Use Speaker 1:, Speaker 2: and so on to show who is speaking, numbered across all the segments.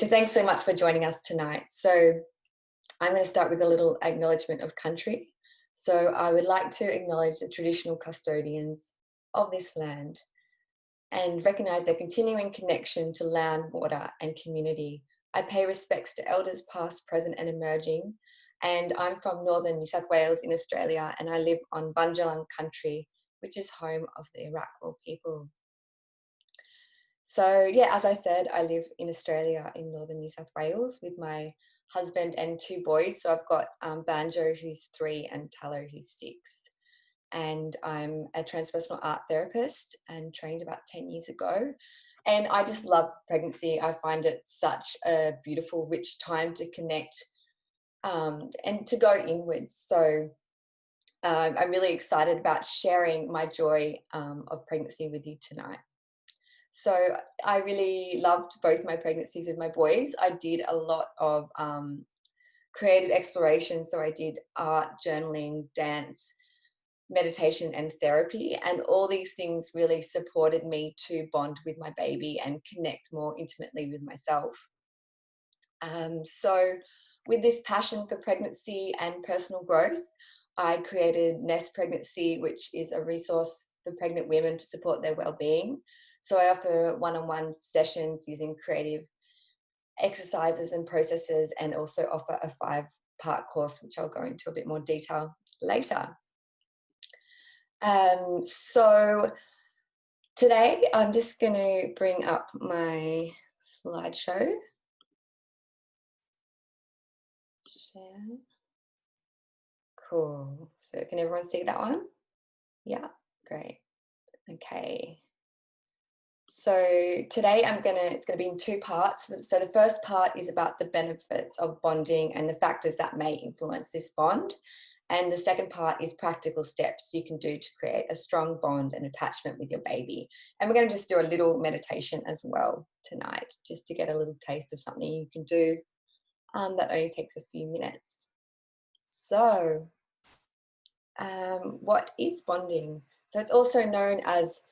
Speaker 1: So thanks so much for joining us tonight. So I'm going to start with a little acknowledgement of country. So I would like to acknowledge the traditional custodians of this land and recognise their continuing connection to land, water and community. I pay respects to elders past, present and emerging. And I'm from northern New South Wales in Australia, and I live on Bundjalung country, which is home of the Arakwal people. So yeah, as I said, I live in Australia in northern New South Wales with my husband and two boys. So I've got Banjo, who's 3, and Tallow, who's 6. And I'm a transpersonal art therapist and trained about 10 years ago. And I just love pregnancy. I find it such a beautiful, rich time to connect and to go inwards. So I'm really excited about sharing my joy of pregnancy with you tonight. So I really loved both my pregnancies with my boys. I did a lot of creative exploration. So I did art, journaling, dance, meditation and therapy, and all these things really supported me to bond with my baby and connect more intimately with myself. So with this passion for pregnancy and personal growth, I created Nest Pregnancy, which is a resource for pregnant women to support their well-being. So I offer one-on-one sessions using creative exercises and processes, and also offer a 5-part course, which I'll go into a bit more detail later. So today I'm just going to bring up my slideshow. Share. Cool. So can everyone see that one? Yeah, great. Okay. So today it's going to be in 2 parts. So the first part is about the benefits of bonding and the factors that may influence this bond. And the second part is practical steps you can do to create a strong bond and attachment with your baby. And we're going to just do a little meditation as well tonight, just to get a little taste of something you can do that only takes a few minutes. So what is bonding? So it's also known as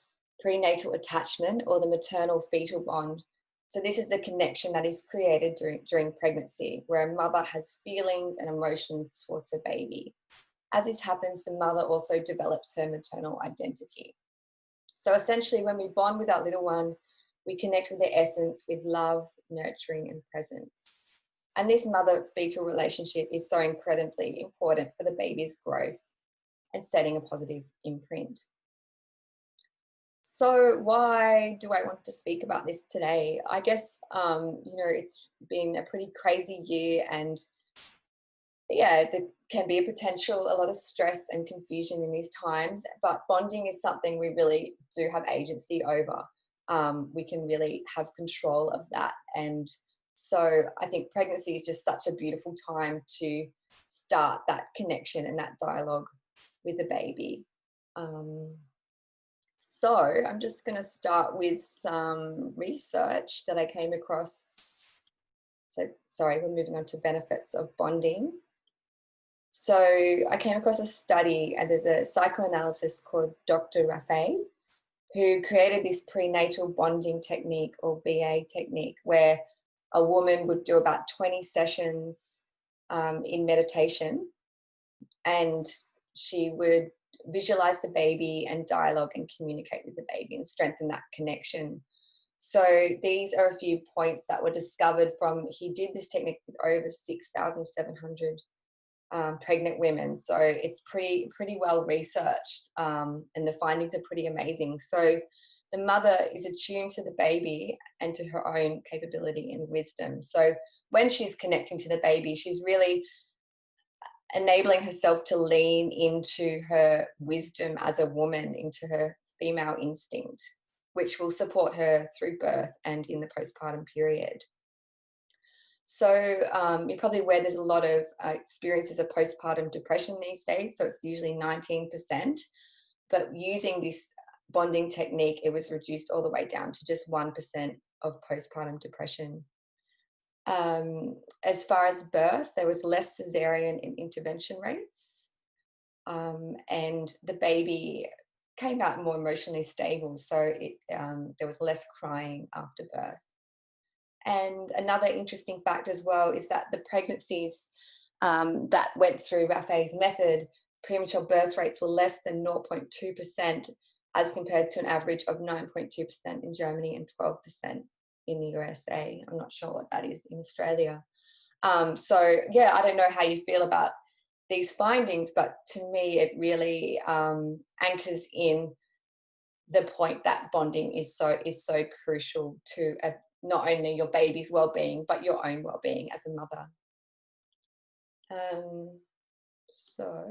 Speaker 1: prenatal attachment or the maternal fetal bond. So this is the connection that is created during pregnancy, where a mother has feelings and emotions towards her baby. As this happens, the mother also develops her maternal identity. So essentially, when we bond with our little one, we connect with their essence with love, nurturing and presence. And this mother-fetal relationship is so incredibly important for the baby's growth and setting a positive imprint. So why do I want to speak about this today? I guess, it's been a pretty crazy year, and yeah, there can be a lot of stress and confusion in these times, but bonding is something we really do have agency over. We can really have control of that. And so I think pregnancy is just such a beautiful time to start that connection and that dialogue with the baby. So I'm just going to start with some research that I came across. So sorry, we're moving on to benefits of bonding. So I came across a study, and there's a psychoanalyst called Dr. Raffay, who created this prenatal bonding technique, or BA technique, where a woman would do about 20 sessions in meditation, and she would visualize the baby and dialogue and communicate with the baby and strengthen that connection. So these are a few points that were discovered he did this technique with over 6,700 pregnant women. So it's pretty well researched, and the findings are pretty amazing. So the mother is attuned to the baby and to her own capability and wisdom. So when she's connecting to the baby, she's really enabling herself to lean into her wisdom as a woman, into her female instinct, which will support her through birth and in the postpartum period. So you're probably aware there's a lot of experiences of postpartum depression these days, so it's usually 19%, but using this bonding technique, it was reduced all the way down to just 1% of postpartum depression. As far as birth, there was less cesarean and intervention rates, and the baby came out more emotionally stable, so there was less crying after birth. And another interesting fact as well is that the pregnancies that went through Raffe's method, premature birth rates were less than 0.2% as compared to an average of 9.2% in Germany and 12% in the USA. I'm not sure what that is in Australia. So yeah, I don't know how you feel about these findings, but to me it really anchors in the point that bonding is so crucial to not only your baby's well-being but your own well-being as a mother. So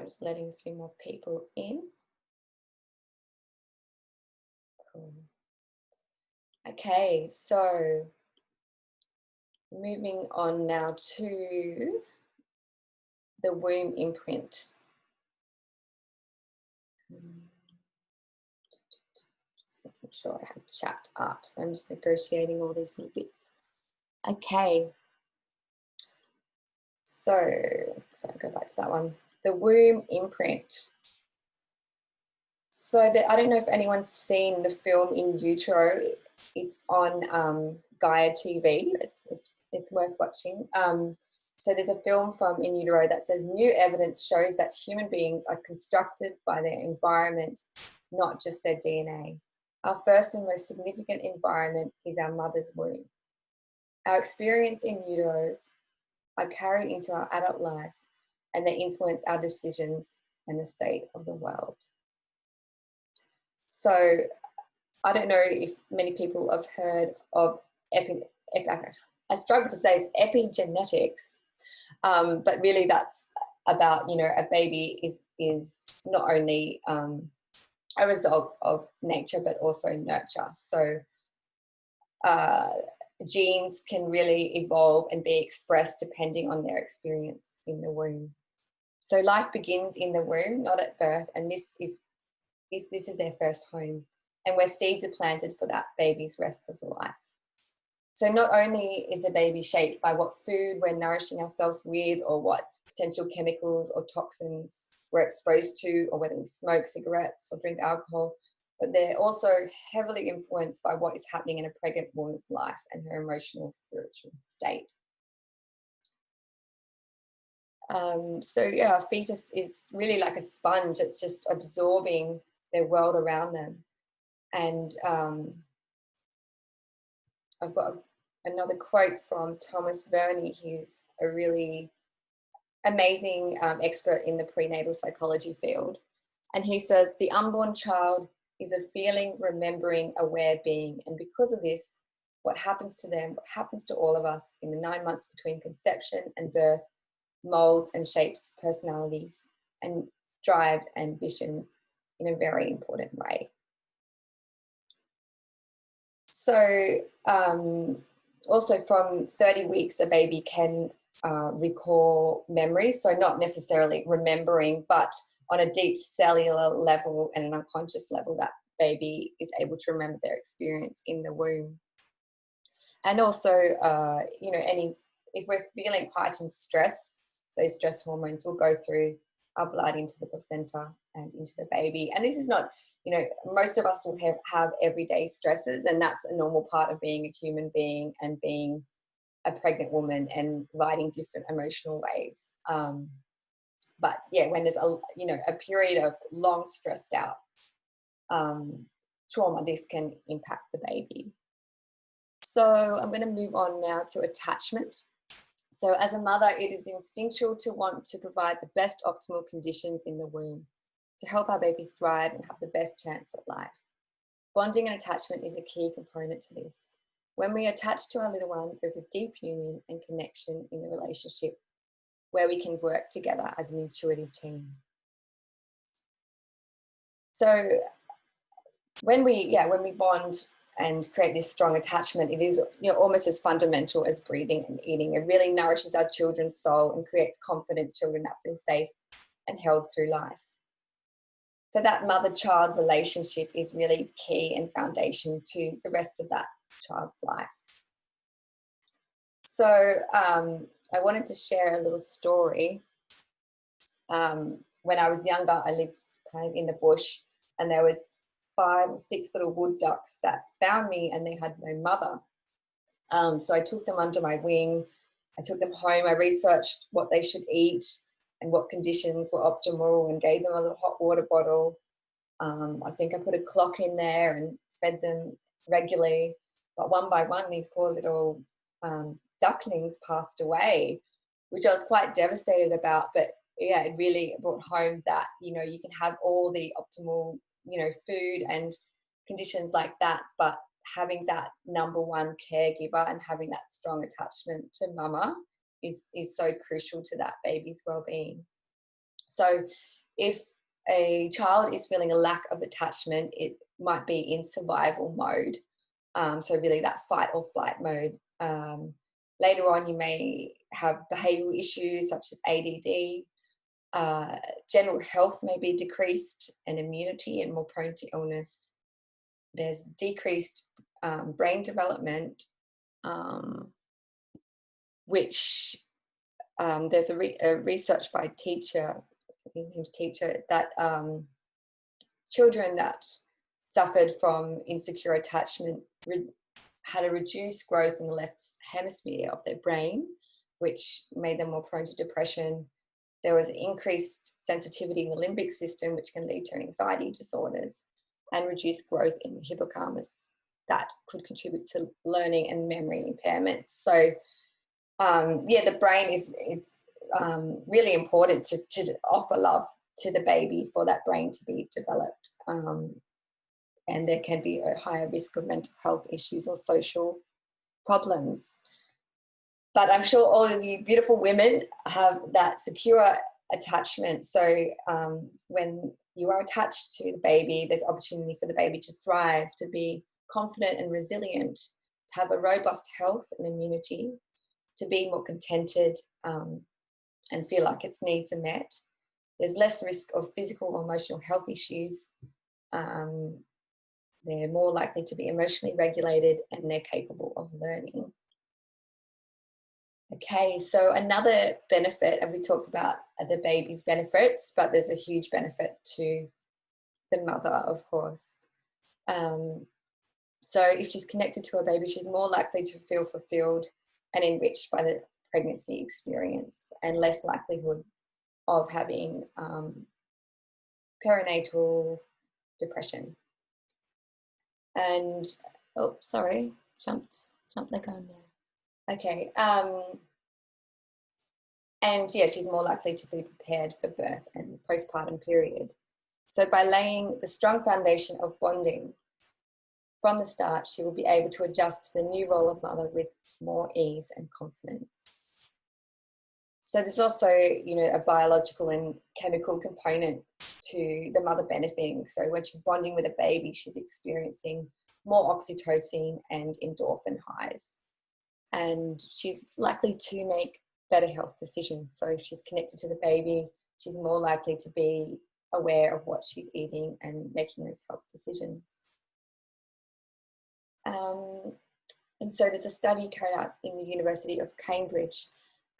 Speaker 1: just letting a few more people in. Cool. Okay, so moving on now to the womb imprint. Just making sure I have chat up. So I'm just negotiating all these little bits. Okay. So, sorry, go back to that one. The womb imprint. So I don't know if anyone's seen the film In Utero. It's on Gaia TV. It's worth watching. So there's a film from In Utero that says new evidence shows that human beings are constructed by their environment, not just their DNA. Our first and most significant environment is our mother's womb. Our experience in uteros are carried into our adult lives, and they influence our decisions and the state of the world. So I don't know if many people have heard of I struggle to say it's epigenetics, but really that's about, you know, a baby is not only a result of nature but also nurture. So genes can really evolve and be expressed depending on their experience in the womb. So life begins in the womb, not at birth, and this is their first home, and where seeds are planted for that baby's rest of life. So not only is a baby shaped by what food we're nourishing ourselves with, or what potential chemicals or toxins we're exposed to, or whether we smoke cigarettes or drink alcohol, but they're also heavily influenced by what is happening in a pregnant woman's life and her emotional, spiritual state. So yeah, a fetus is really like a sponge. It's just absorbing their world around them. And I've got another quote from Thomas Verney. He's a really amazing expert in the prenatal psychology field. And he says, the unborn child is a feeling, remembering, aware being. And because of this, what happens to them, what happens to all of us in the 9 months between conception and birth, molds and shapes personalities and drives ambitions in a very important way. So also from 30 weeks, a baby can recall memories. So not necessarily remembering, but on a deep cellular level and an unconscious level, that baby is able to remember their experience in the womb. And also, you know, if we're feeling heightened stress, those stress hormones will go through our blood into the placenta and into the baby. And this is not, you know, most of us will have everyday stresses, and that's a normal part of being a human being and being a pregnant woman and riding different emotional waves. But yeah, when there's a period of long stressed out trauma, this can impact the baby. So I'm going to move on now to attachment. So as a mother, it is instinctual to want to provide the best optimal conditions in the womb to help our baby thrive and have the best chance at life. Bonding and attachment is a key component to this. When we attach to our little one, there's a deep union and connection in the relationship where we can work together as an intuitive team. So when we bond and create this strong attachment, it is, you know, almost as fundamental as breathing and eating. It really nourishes our children's soul and creates confident children that feel safe and held through life. So that mother-child relationship is really key and foundation to the rest of that child's life. So I wanted to share a little story. When I was younger, I lived kind of in the bush, and there was 5 or 6 little wood ducks that found me and they had no mother. So I took them under my wing. I took them home. I researched what they should eat and what conditions were optimal and gave them a little hot water bottle. I think I put a clock in there and fed them regularly. But one by one, these poor little ducklings passed away, which I was quite devastated about. But yeah, it really brought home that, you know, you can have all the optimal, you know, food and conditions like that, but having that number one caregiver and having that strong attachment to mama is so crucial to that baby's well-being. So if a child is feeling a lack of attachment, it might be in survival mode. So really that fight or flight mode. Later on, you may have behavioural issues such as ADD. General health may be decreased and immunity and more prone to illness. There's decreased brain development, which there's a research by Teacher, his name's Teacher, that children that suffered from insecure attachment had a reduced growth in the left hemisphere of their brain, which made them more prone to depression. There was increased sensitivity in the limbic system, which can lead to anxiety disorders, and reduced growth in the hippocampus that could contribute to learning and memory impairments. So yeah, the brain is really important to offer love to the baby for that brain to be developed. And there can be a higher risk of mental health issues or social problems. But I'm sure all of you beautiful women have that secure attachment. So when you are attached to the baby, there's opportunity for the baby to thrive, to be confident and resilient, to have a robust health and immunity, to be more contented and feel like its needs are met. There's less risk of physical or emotional health issues. They're more likely to be emotionally regulated and they're capable of learning. Okay, so another benefit, and we talked about the baby's benefits, but there's a huge benefit to the mother, of course. So if she's connected to her baby, she's more likely to feel fulfilled and enriched by the pregnancy experience and less likelihood of having perinatal depression. And, oh, sorry, jumped like on there. Okay, and yeah, she's more likely to be prepared for birth and postpartum period. So by laying the strong foundation of bonding from the start, she will be able to adjust to the new role of mother with more ease and confidence. So there's also, you know, a biological and chemical component to the mother benefiting. So when she's bonding with a baby, she's experiencing more oxytocin and endorphin highs. And she's likely to make better health decisions. So if she's connected to the baby, she's more likely to be aware of what she's eating and making those health decisions. And so there's a study carried out in the University of Cambridge,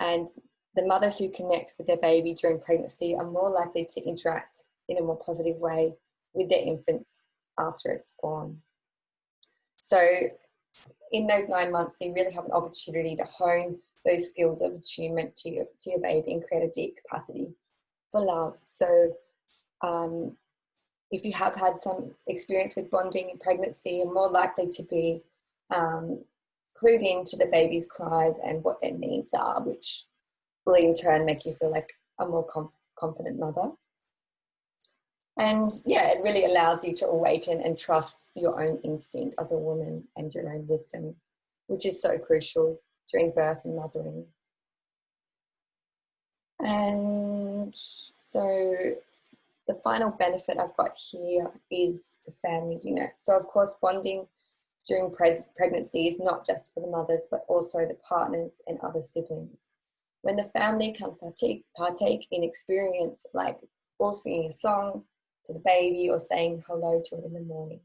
Speaker 1: and the mothers who connect with their baby during pregnancy are more likely to interact in a more positive way with their infants after it's born. So in those 9 months, you really have an opportunity to hone those skills of attunement to your baby and create a deep capacity for love. So if you have had some experience with bonding in pregnancy, you're more likely to be clued into the baby's cries and what their needs are, which will in turn make you feel like a more confident mother. And yeah, it really allows you to awaken and trust your own instinct as a woman and your own wisdom, which is so crucial during birth and mothering. And so the final benefit I've got here is the family unit. So of course, bonding during pregnancy is not just for the mothers, but also the partners and other siblings. When the family can partake in experience like all singing a song to the baby or saying hello to it in the morning,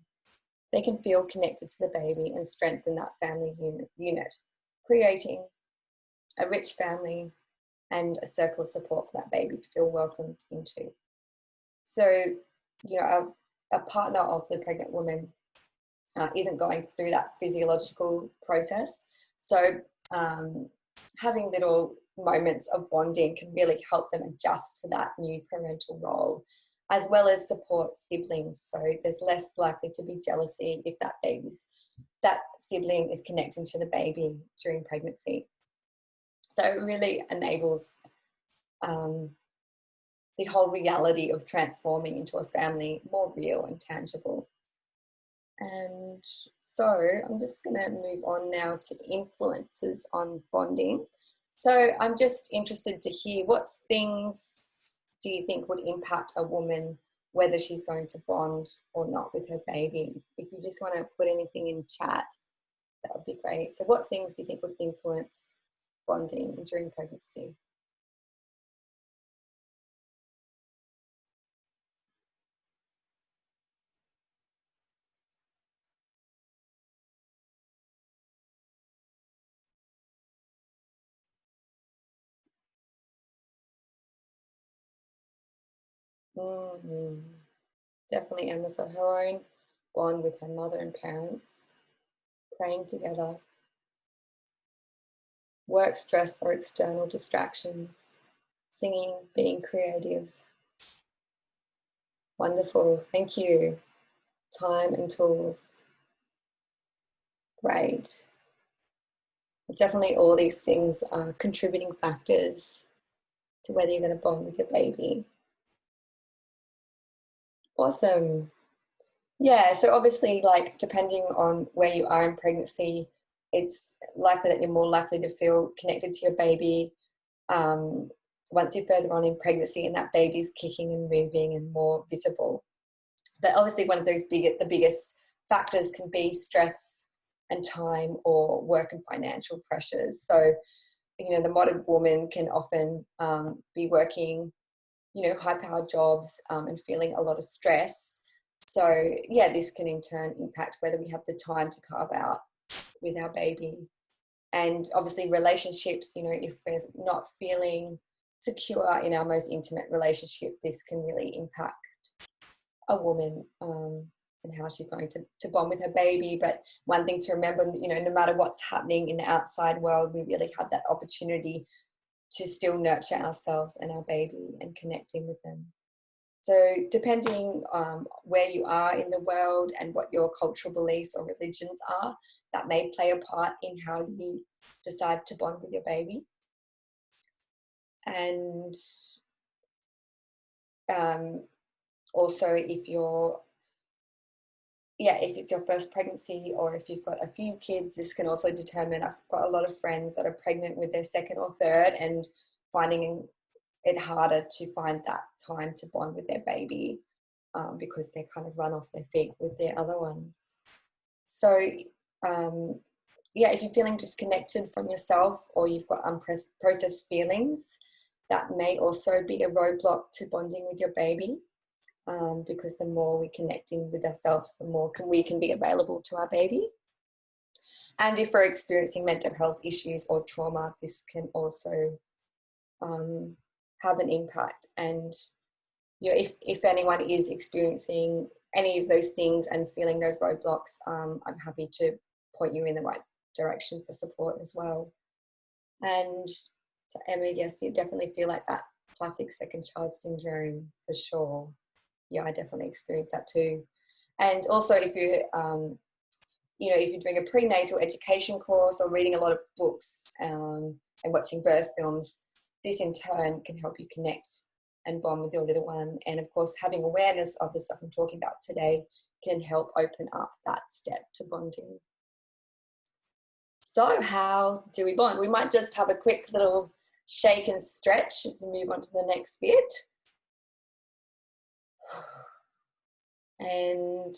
Speaker 1: they can feel connected to the baby and strengthen that family unit, creating a rich family and a circle of support for that baby to feel welcomed into. So, you know, a partner of the pregnant woman isn't going through that physiological process. So having little moments of bonding can really help them adjust to that new parental role, as well as support siblings. So there's less likely to be jealousy if that sibling is connecting to the baby during pregnancy. So it really enables the whole reality of transforming into a family more real and tangible. And so I'm just going to move on now to influences on bonding. So I'm just interested to hear, what things do you think would impact a woman, whether she's going to bond or not with her baby? If you just want to put anything in chat, that would be great. So what things do you think would influence bonding during pregnancy? Mm-hmm. Definitely Emma. So her own bond with her mother and parents, praying together, work stress or external distractions, singing, being creative. Wonderful. Thank you. Time and tools. Great. Definitely all these things are contributing factors to whether you're going to bond with your baby. Awesome. Yeah, so obviously, like, depending on where you are in pregnancy, it's likely that you're more likely to feel connected to your baby once you're further on in pregnancy and that baby's kicking and moving and more visible. But obviously one of those the biggest factors can be stress and time or work and financial pressures. So, you know, the modern woman can often be working, you know, high-powered jobs and feeling a lot of stress. So, yeah, this can in turn impact whether we have the time to carve out with our baby. And obviously relationships, you know, if we're not feeling secure in our most intimate relationship, this can really impact a woman and how she's going to bond with her baby. But one thing to remember, you know, no matter what's happening in the outside world, we really have that opportunity to still nurture ourselves and our baby and connecting with them. So depending where you are in the world and what your cultural beliefs or religions are, that may play a part in how you decide to bond with your baby. And also if it's your first pregnancy or if you've got a few kids, this can also determine. I've got a lot of friends that are pregnant with their second or third and finding it harder to find that time to bond with their baby because they kind of run off their feet with their other ones. So if you're feeling disconnected from yourself or you've got unprocessed feelings, that may also be a roadblock to bonding with your baby. Because the more we're connecting with ourselves, the more we can be available to our baby. And if we're experiencing mental health issues or trauma, this can also have an impact. And you know, if anyone is experiencing any of those things and feeling those roadblocks, I'm happy to point you in the right direction for support as well. And to Emma, yes, you definitely feel like that classic second child syndrome for sure. Yeah, I definitely experienced that too. And also if you're, if you're doing a prenatal education course or reading a lot of books and watching birth films, this in turn can help you connect and bond with your little one. And of course, having awareness of the stuff I'm talking about today can help open up that step to bonding. So how do we bond? We might just have a quick little shake and stretch as we move on to the next bit. And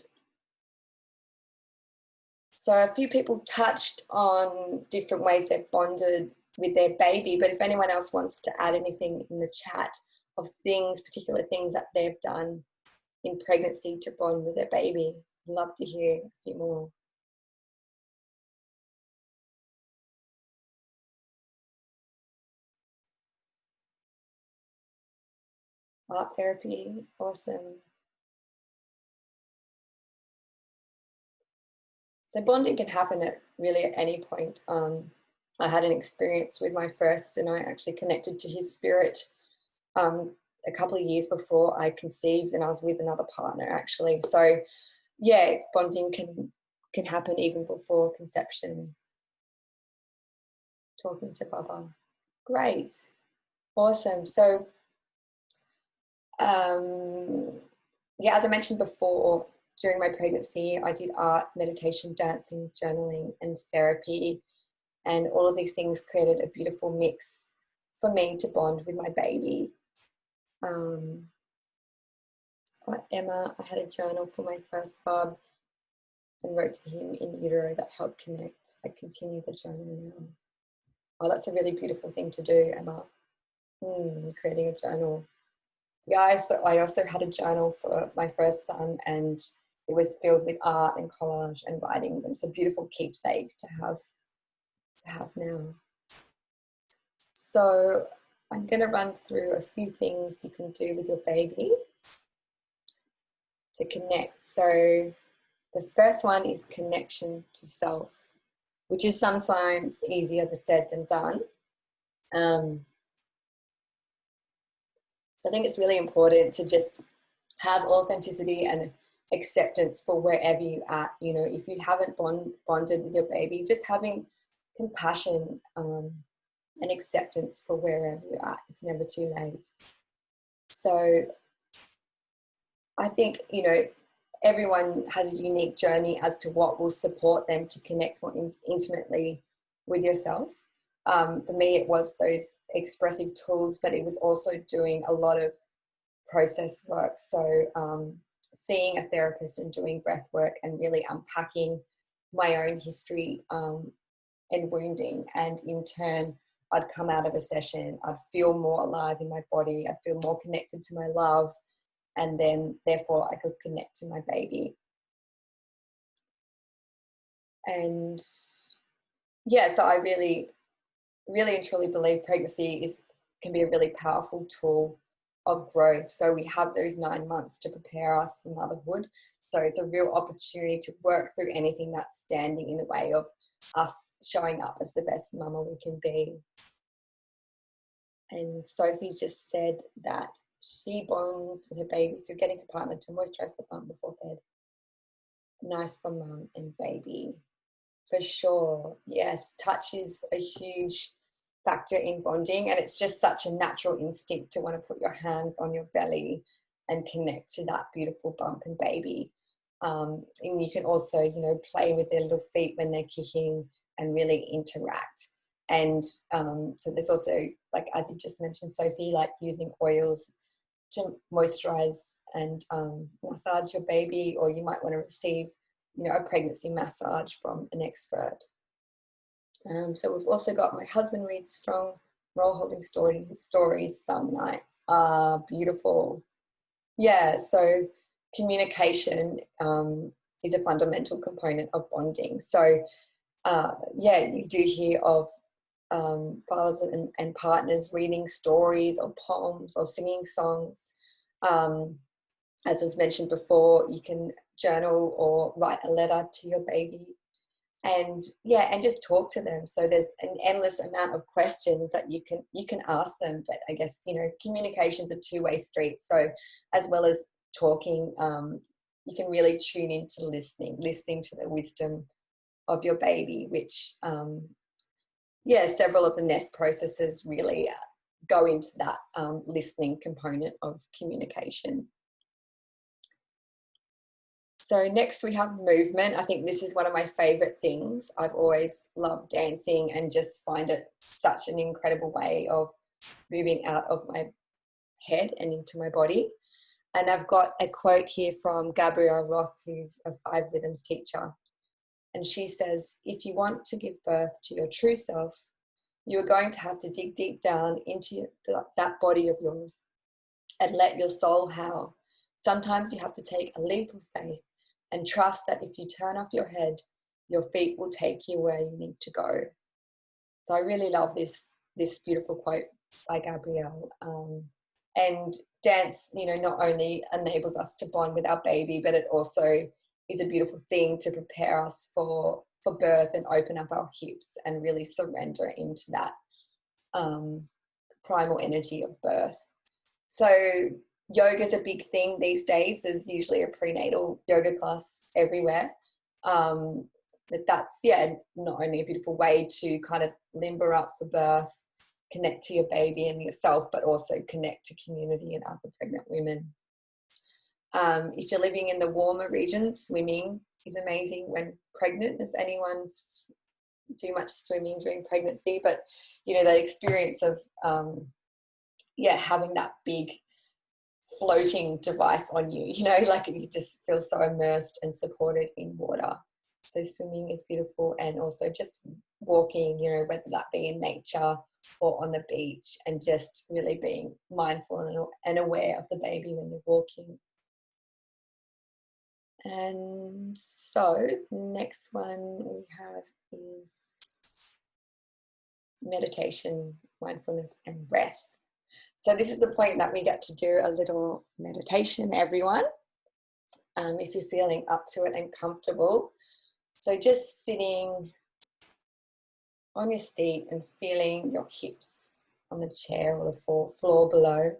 Speaker 1: so a few people touched on different ways they've bonded with their baby, but if anyone else wants to add anything in the chat of particular things that they've done in pregnancy to bond with their baby, I'd love to hear a few more. Art therapy, awesome. So bonding can happen at really at any point. I had an experience with my first, and I actually connected to his spirit a couple of years before I conceived, and I was with another partner actually. So yeah, bonding can happen even before conception. Talking to Bubba. Great. Awesome. So yeah, as I mentioned before, during my pregnancy, I did art, meditation, dancing, journaling, and therapy. And all of these things created a beautiful mix for me to bond with my baby. Emma, I had a journal for my first bub and wrote to him in utero that helped connect. I continue the journal now. Oh, that's a really beautiful thing to do, Emma. Creating a journal. Yeah, I also had a journal for my first son, and it was filled with art and collage and writings. And it's a beautiful keepsake to have now. So I'm going to run through a few things you can do with your baby to connect. So the first one is connection to self, which is sometimes easier said than done. So I think it's really important to just have authenticity and acceptance for wherever you're at. You know, if you haven't bonded with your baby, just having compassion and acceptance for wherever you're at. It's never too late. So I think, you know, everyone has a unique journey as to what will support them to connect more intimately with yourself. For me, it was those expressive tools, but it was also doing a lot of process work. So seeing a therapist and doing breath work and really unpacking my own history and wounding. And in turn, I'd come out of a session, I'd feel more alive in my body, I'd feel more connected to my love, and then therefore I could connect to my baby. And yeah, so I really and truly believe pregnancy can be a really powerful tool of growth. So we have those 9 months to prepare us for motherhood. So it's a real opportunity to work through anything that's standing in the way of us showing up as the best mama we can be. And Sophie just said that she bonds with her baby through getting her partner to moisturize the bum before bed. Nice for mum and baby. For sure. Yes, touch is a huge factor in bonding, and it's just such a natural instinct to want to put your hands on your belly and connect to that beautiful bump and baby. And you can also, you know, play with their little feet when they're kicking and really interact. And so there's also, like, as you just mentioned, Sophie, like using oils to moisturize and massage your baby, or you might want to receive, you know, a pregnancy massage from an expert. So we've also got my husband reads strong role holding stories some nights. Beautiful. Yeah, so communication is a fundamental component of bonding. So yeah, you do hear of fathers and partners reading stories or poems or singing songs. As was mentioned before, you can journal or write a letter to your baby, and yeah, and just talk to them. So there's an endless amount of questions that you can ask them, but I guess, you know, communication's a two-way street. So as well as talking, you can really tune into listening to the wisdom of your baby, which yeah, several of the Nest processes really go into that listening component of communication. So next we have movement. I think this is one of my favorite things. I've always loved dancing and just find it such an incredible way of moving out of my head and into my body. And I've got a quote here from Gabrielle Roth, who's a 5 rhythms teacher. And she says, if you want to give birth to your true self, you are going to have to dig deep down into that body of yours and let your soul howl. Sometimes you have to take a leap of faith and trust that if you turn off your head, your feet will take you where you need to go. So I really love this beautiful quote by Gabrielle. And dance, you know, not only enables us to bond with our baby, but it also is a beautiful thing to prepare us for birth and open up our hips and really surrender into that primal energy of birth. So yoga is a big thing these days. There's usually a prenatal yoga class everywhere. But that's, not only a beautiful way to kind of limber up for birth, connect to your baby and yourself, but also connect to community and other pregnant women. If you're living in the warmer regions, swimming is amazing when pregnant, as anyone's do much swimming during pregnancy, but that experience of having that big floating device on you, like you just feel so immersed and supported in water. So swimming is beautiful, and also just walking, whether that be in nature or on the beach, and just really being mindful and aware of the baby when you're walking. And so next one we have is meditation, mindfulness, and breath. So this is the point that we get to do a little meditation, everyone, if you're feeling up to it and comfortable. So just sitting on your seat and feeling your hips on the chair or the floor below,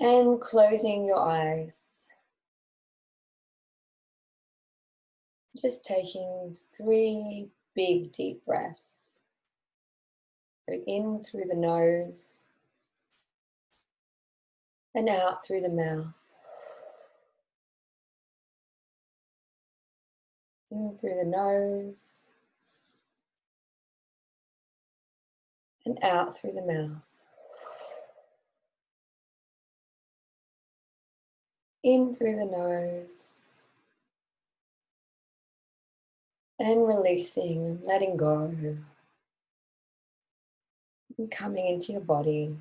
Speaker 1: and closing your eyes. Just taking 3 big deep breaths. Go in through the nose and out through the mouth. In through the nose and out through the mouth. In through the nose and releasing and letting go. And coming into your body.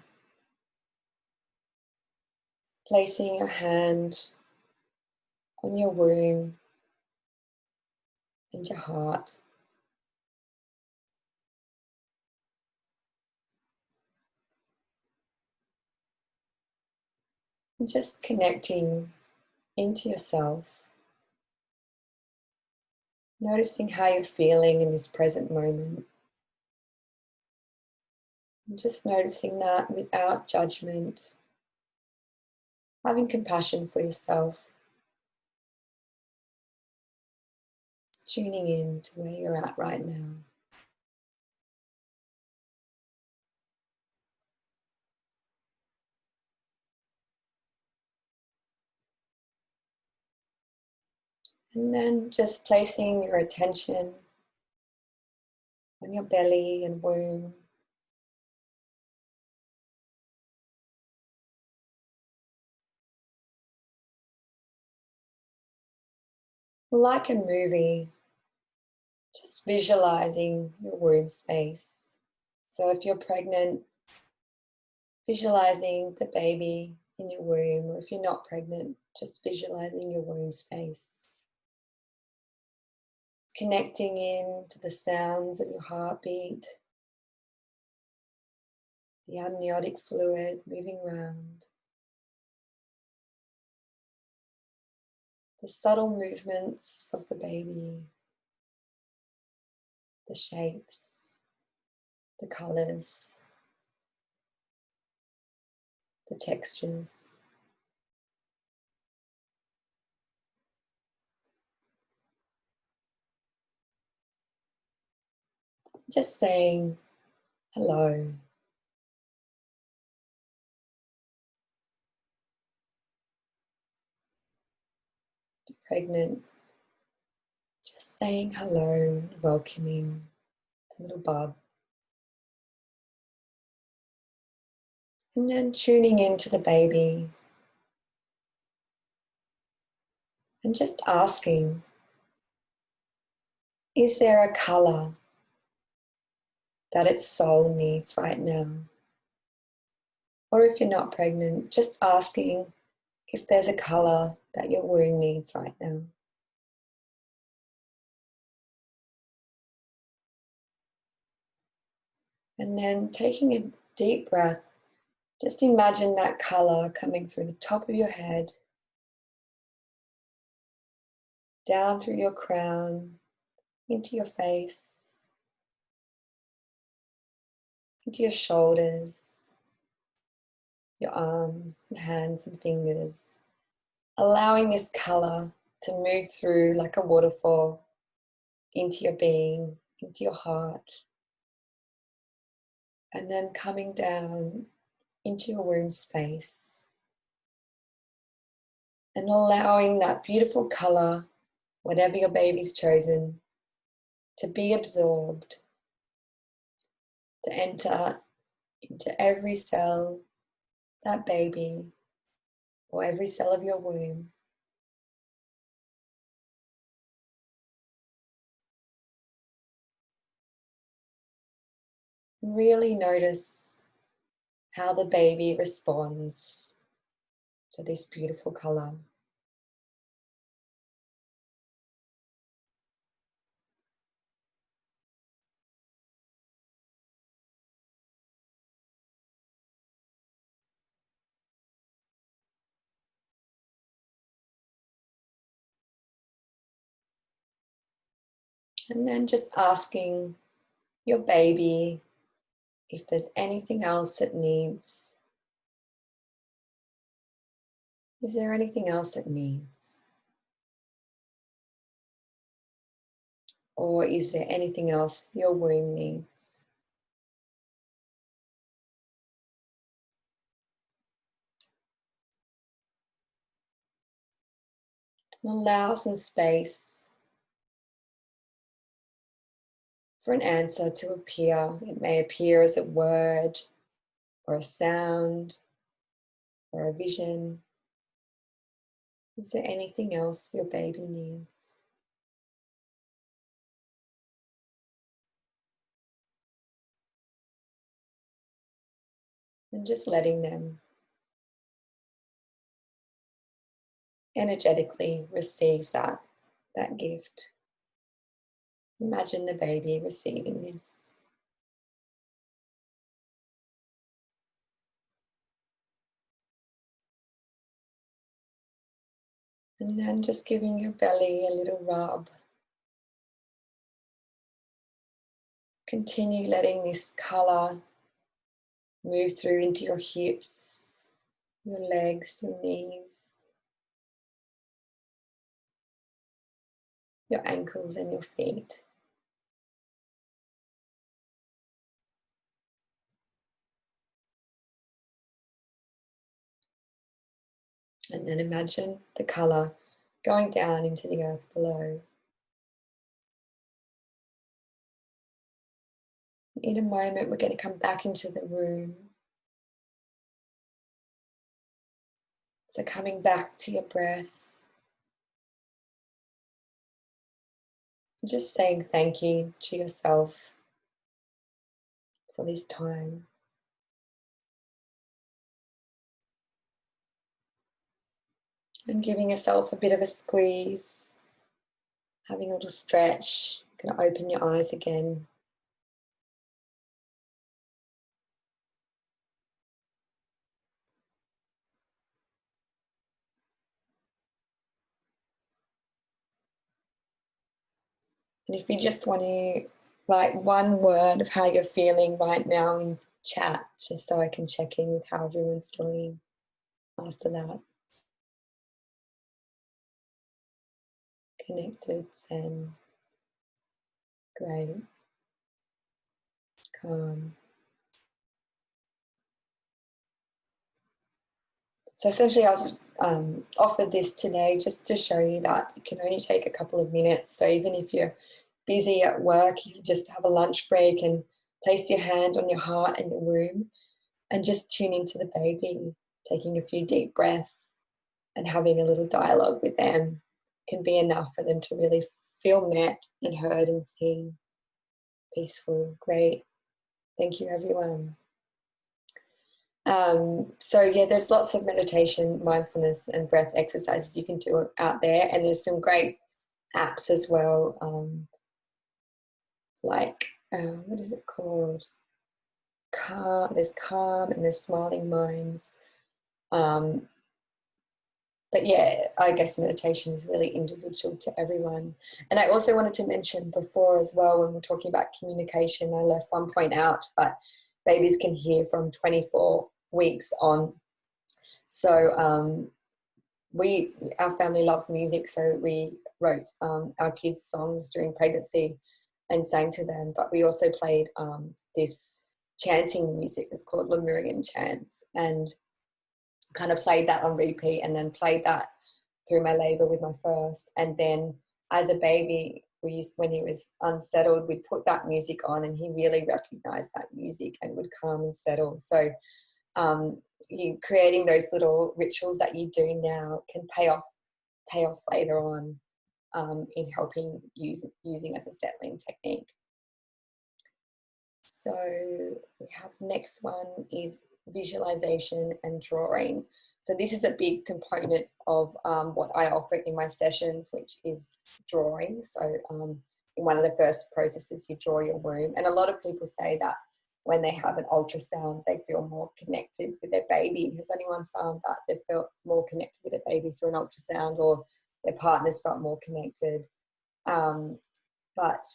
Speaker 1: Placing your hand on your womb and your heart. And just connecting into yourself. Noticing how you're feeling in this present moment. And just noticing that without judgment. Having compassion for yourself. Tuning in to where you're at right now. And then just placing your attention on your belly and womb. Like a movie, just visualizing your womb space. So if you're pregnant, visualizing the baby in your womb, or if you're not pregnant, just visualizing your womb space. Connecting in to the sounds of your heartbeat, the amniotic fluid moving around, the subtle movements of the baby, the shapes, the colors, the textures. Just saying hello. Pregnant, just saying hello, welcoming the little bub. And then tuning into the baby and just asking, is there a colour that its soul needs right now? Or if you're not pregnant, just asking if there's a colour that your womb needs right now. And then taking a deep breath, just imagine that colour coming through the top of your head down through your crown, into your face, into your shoulders, your arms and hands and fingers, allowing this color to move through like a waterfall into your being, into your heart, and then coming down into your womb space and allowing that beautiful color, whatever your baby's chosen, to be absorbed, to enter into every cell, that baby, or every cell of your womb. Really notice how the baby responds to this beautiful color. And then just asking your baby if there's anything else it needs. Is there anything else it needs? Or is there anything else your womb needs? And allow some space for an answer to appear. It may appear as a word or a sound or a vision. Is there anything else your baby needs? And just letting them energetically receive that gift. Imagine the baby receiving this. And then just giving your belly a little rub. Continue letting this color move through into your hips, your legs, your knees, your ankles and your feet. And then imagine the color going down into the earth below. In a moment, we're going to come back into the room. So coming back to your breath, just saying thank you to yourself for this time. And giving yourself a bit of a squeeze, having a little stretch. You're going to open your eyes again. And if you just want to write one word of how you're feeling right now in chat, just so I can check in with how everyone's doing after that. Connected, zen, great, calm. So essentially I was offered this today just to show you that it can only take a couple of minutes. So even if you're busy at work, you can just have a lunch break and place your hand on your heart and your womb and just tune into the baby, taking a few deep breaths and having a little dialogue with them can be enough for them to really feel met and heard and seen. Peaceful, great. Thank you, everyone. So yeah, there's lots of meditation, mindfulness and breath exercises you can do out there, and there's some great apps as well, like what is it called? Calm. There's Calm and there's Smiling Minds. but yeah, I guess meditation is really individual to everyone. And I also wanted to mention before as well, when we're talking about communication, I left one point out, but babies can hear from 24 weeks on. So our family loves music, so we wrote our kids songs during pregnancy and sang to them. But we also played this chanting music. It's called Lemurian chants, and kind of played that on repeat, and then played that through my labour with my first. And then as a baby, when he was unsettled, we'd put that music on, and he really recognised that music and would calm and settle. So you creating those little rituals that you do now can pay off later on in helping using as a settling technique. So we have the next one is visualization and drawing. So this is a big component of what I offer in my sessions, which is drawing. So in one of the first processes, you draw your womb. And a lot of people say that when they have an ultrasound, they feel more connected with their baby. Has anyone found that they felt more connected with their baby through an ultrasound, or their partners felt more connected? But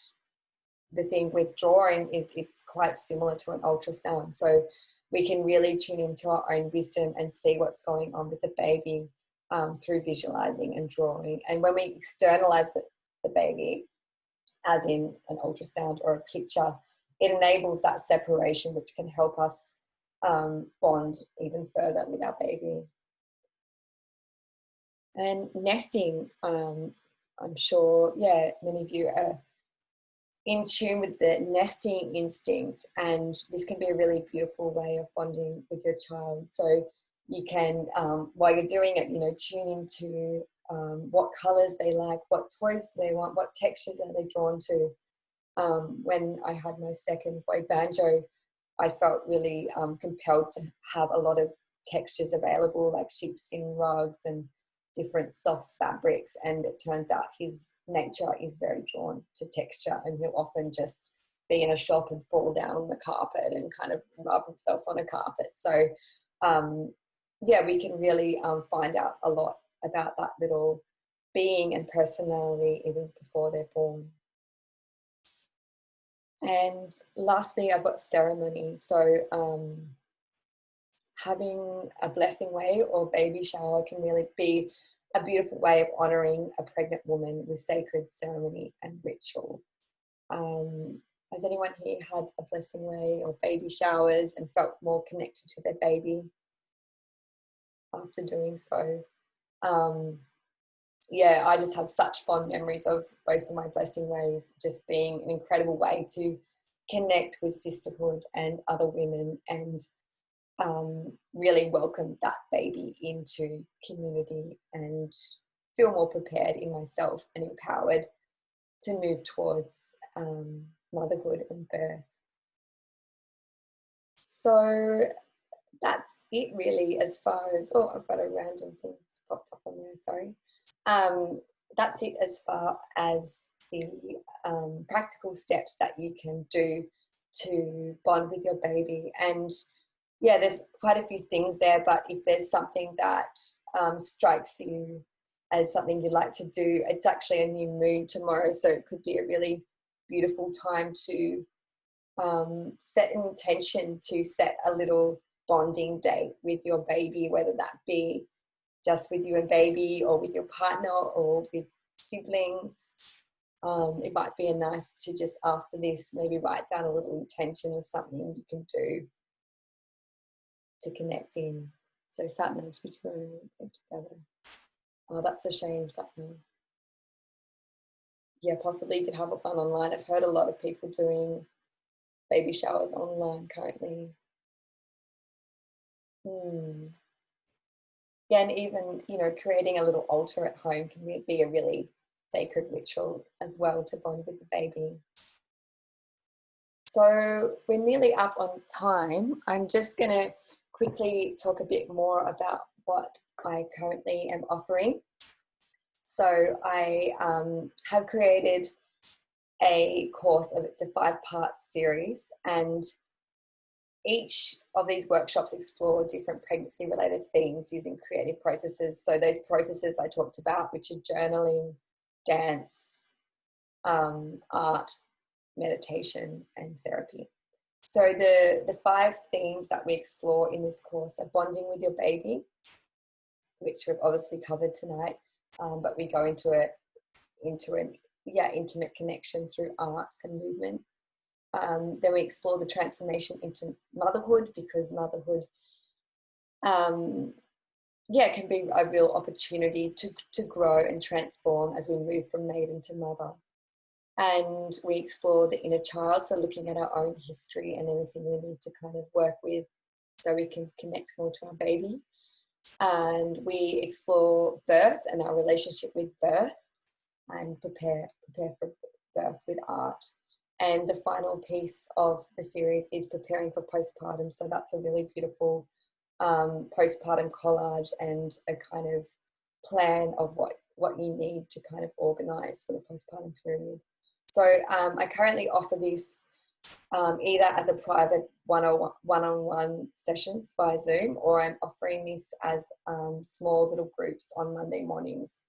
Speaker 1: the thing with drawing is it's quite similar to an ultrasound. So we can really tune into our own wisdom and see what's going on with the baby through visualizing and drawing. And when we externalize the baby, as in an ultrasound or a picture, it enables that separation, which can help us bond even further with our baby. And nesting, I'm sure, yeah, many of you are in tune with the nesting instinct, and this can be a really beautiful way of bonding with your child. So you can, while you're doing it, tune into what colors they like, what toys they want, what textures are they drawn to. When I had my second boy, Banjo, I felt really compelled to have a lot of textures available, like sheepskin rugs and different soft fabrics. And it turns out his nature is very drawn to texture, and he'll often just be in a shop and fall down on the carpet and kind of rub himself on a carpet. So yeah, we can really find out a lot about that little being and personality even before they're born. And lastly, I've got ceremony. So having a blessing way or baby shower can really be a beautiful way of honouring a pregnant woman with sacred ceremony and ritual. Has anyone here had a blessing way or baby showers and felt more connected to their baby after doing so? Yeah, I just have such fond memories of both of my blessing ways just being an incredible way to connect with sisterhood and other women, and really welcome that baby into community and feel more prepared in myself and empowered to move towards motherhood and birth. So that's it really, as far as, oh, I've got a random thing popped up on there, sorry. That's it as far as the practical steps that you can do to bond with your baby. And yeah, there's quite a few things there, but if there's something that strikes you as something you'd like to do, it's actually a new moon tomorrow, so it could be a really beautiful time to set an intention to set a little bonding date with your baby, whether that be just with you and baby, or with your partner, or with siblings. It might be nice to just after this maybe write down a little intention of something you can do to connect in. So Satnam, together. Oh, that's a shame, Satnam. Yeah, possibly you could have it one online. I've heard a lot of people doing baby showers online currently. Yeah, and even, creating a little altar at home can be a really sacred ritual as well to bond with the baby. So we're nearly up on time. I'm just going to quickly talk a bit more about what I currently am offering. So I have created a course it's a 5-part series, and each of these workshops explore different pregnancy-related themes using creative processes. So those processes I talked about, which are journaling, dance, art, meditation, and therapy. So the 5 themes that we explore in this course are bonding with your baby, which we've obviously covered tonight, but we go into an intimate connection through art and movement. Then we explore the transformation into motherhood, because motherhood can be a real opportunity to grow and transform as we move from maiden to mother. And we explore the inner child, so looking at our own history and anything we need to kind of work with so we can connect more to our baby. And we explore birth and our relationship with birth, and prepare for birth with art. And the final piece of the series is preparing for postpartum. So that's a really beautiful postpartum collage and a kind of plan of what you need to kind of organise for the postpartum period. So I currently offer this either as a private one-on-one sessions via Zoom, or I'm offering this as small little groups on Monday mornings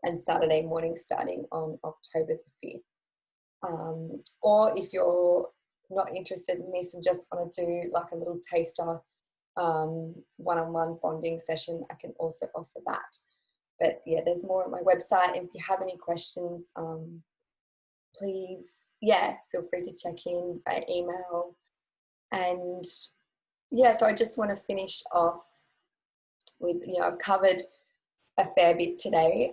Speaker 1: and Saturday mornings starting on October the 5th. Or if you're not interested in this and just want to do like a little taster one-on-one bonding session, I can also offer that. But yeah, there's more on my website. And if you have any questions, please, feel free to check in by email. And so I just want to finish off with, I've covered a fair bit today.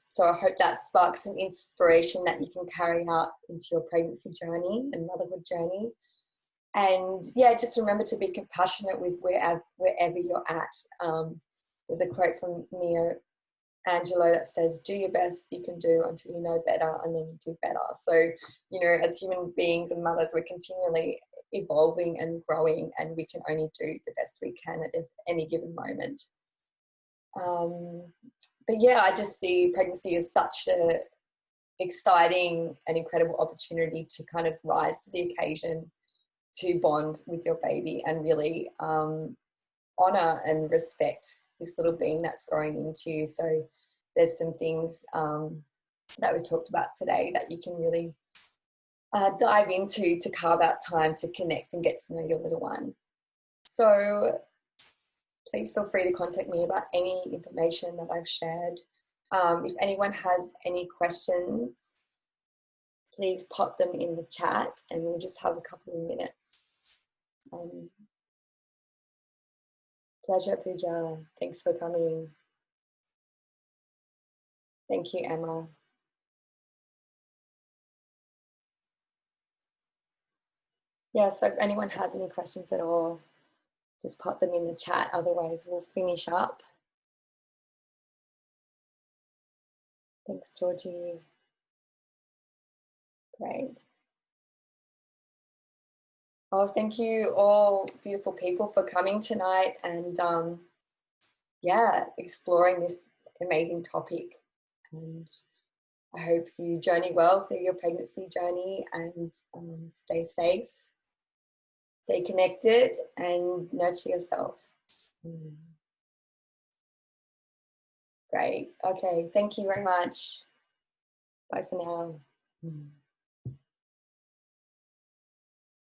Speaker 1: So I hope that sparks some inspiration that you can carry out into your pregnancy journey and motherhood journey. And just remember to be compassionate with wherever you're at. There's a quote from Maya Angelou that says, do your best you can do until you know better, and then you do better. So, as human beings and mothers, we're continually evolving and growing, and we can only do the best we can at any given moment. But I just see pregnancy as such a exciting and incredible opportunity to kind of rise to the occasion, to bond with your baby and really honour and respect this little being that's growing into you. So there's some things that we talked about today that you can really dive into to carve out time to connect and get to know your little one. So please feel free to contact me about any information that I've shared. If anyone has any questions, please pop them in the chat and we'll just have a couple of minutes. Pleasure, Pooja. Thanks for coming. Thank you, Emma. So if anyone has any questions at all, just pop them in the chat. Otherwise, we'll finish up. Thanks, Georgie. Great. Oh, thank you all beautiful people for coming tonight and exploring this amazing topic. And I hope you journey well through your pregnancy journey and stay safe, stay connected, and nurture yourself. Great. Okay. Thank you very much. Bye for now.